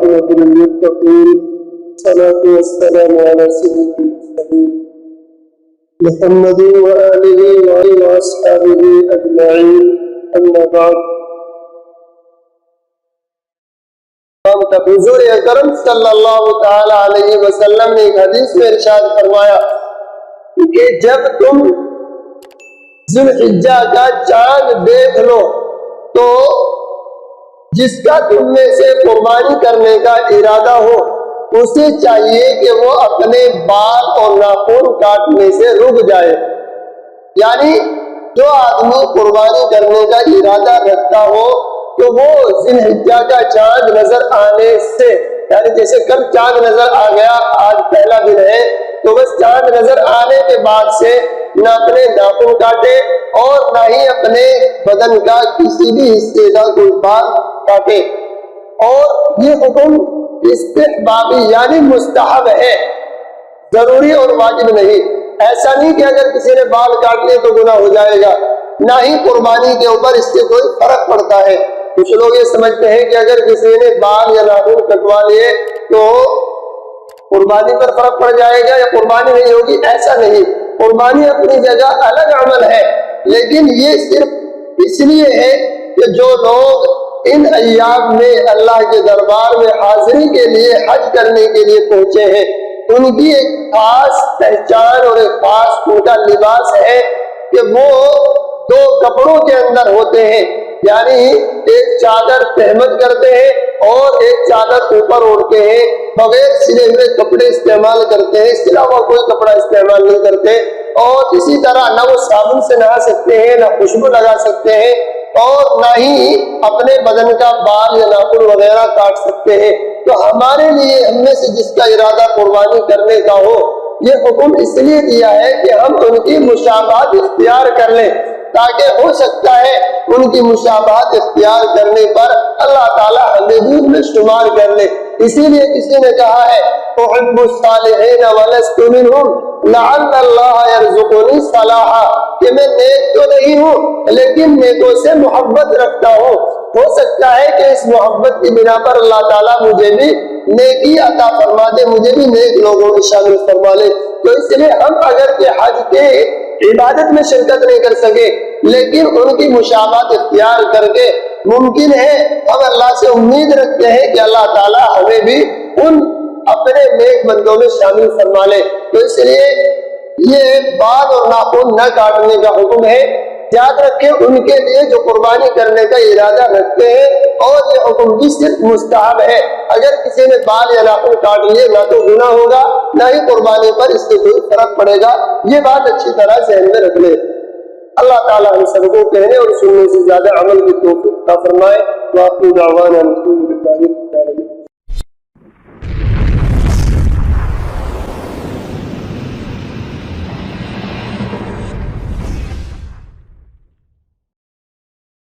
والعاقبة للمتقين والصلاة والسلام على سيد المرسلين محمد وآله وأصحابه أجمعين أما بعد حضور اکرم صلی اللہ تعالی علیہ وسلم نے ایک حدیث میں ارشاد فرمایا کہ جب تم ذی الحجہ کا چاند دیکھ لو تو جس کا تم میں سے قربانی کرنے کا ارادہ ہو اسے چاہیے کہ وہ اپنے بال اور ناخن کاٹنے سے رک جائے. یعنی جو آدمی قربانی کرنے کا ارادہ رکھتا ہو تو وہ ذی الحجہ کا چاند نظر آنے سے، یعنی جیسے کل چاند نظر آ گیا، آج پہلا دن ہے، تو بس چاند نظر آنے کے بعد سے نہ اپنے ناخن کاٹے اور نہ ہی اپنے بدن کا کسی بھی حصے کا کوئی بال کاٹے. اور یہ حکم استحبابی یعنی مستحب ہے، ضروری اور واجب نہیں. ایسا نہیں کہ اگر کسی نے بال کاٹ لیے تو گناہ ہو جائے گا، نہ ہی قربانی کے اوپر اس سے کوئی فرق پڑتا ہے. کچھ لوگ یہ سمجھتے ہیں کہ اگر کسی نے بال یا ناخن کٹوا لیے تو قربانی پر فرق پڑ جائے گا یا قربانی نہیں ہوگی. ایسا نہیں، قربانی اپنی جگہ الگ عمل ہے، لیکن یہ صرف اس لیے ہے کہ جو لوگ ان ایام میں اللہ کے دربار میں حاضری کے لیے حج کرنے کے لیے پہنچے ہیں ان کی ایک خاص پہچان اور ایک خاص ان کا لباس ہے کہ وہ دو کپڑوں کے اندر ہوتے ہیں. یعنی ایک چادر تہمت کرتے ہیں اور ایک چادر اوپر اوڑھتے ہیں، بغیر سلے ہوئے کپڑے استعمال کرتے ہیں، اس کے علاوہ کوئی کپڑا استعمال نہیں کرتے. اور اسی طرح نہ وہ صابن سے نہا سکتے ہیں، نہ خوشبو لگا سکتے ہیں، اور نہ ہی اپنے بدن کا بال یا ناخن وغیرہ کاٹ سکتے ہیں. تو ہمارے لیے ہم میں سے جس کا ارادہ قربانی کرنے کا ہو، یہ حکم اس لیے دیا ہے کہ ہم ان کی مشابہت اختیار کر لیں، تاکہ ہو سکتا ہے ان کی مشابہت اختیار کرنے پر اللہ تعالیٰ ہمیں بھی ان میں شمار کر لے. اسی لیے کسی نے کہا ہے احب الصالحین ولست منہم لعل اللہ یرزقنی صلاحا، کہ میں نیک تو نہیں ہوں لیکن نیکوں سے محبت رکھتا ہوں. ہو سکتا ہے کہ اس محبت کی بنا پر اللہ تعالیٰ مجھے بھی نیکی عطا فرما دے، مجھے بھی نیک لوگوں میں شامل فرما لے. تو اس لیے ہم اگر کہ حج کے عبادت میں شرکت نہیں کر سکے لیکن ان کی مشابہت اختیار کر کے ممکن ہے ہم اللہ سے امید رکھتے ہیں کہ اللہ تعالیٰ ہمیں بھی ان اپنے نیک بندوں میں شامل فرما لے. تو اس لیے یہ بال اور ناخن نہ کاٹنے کا حکم ہے. یاد رکھیں ان کے لیے جو قربانی کرنے کا ارادہ رکھتے ہیں، اور یہ حکم بھی صرف مستحب ہے. اگر کسی نے بال یا ناخن کاٹ لیے نہ تو گناہ ہوگا نہ ہی قربانی پر اس سے کوئی فرق پڑے گا. یہ بات اچھی طرح ذہن میں رکھ لیں. اللہ تعالیٰ ہم سب کو کہنے اور سننے سے زیادہ عمل کی توفیق عطا فرمائے. وآخر دعوانا الحمد للہ رب العالمین.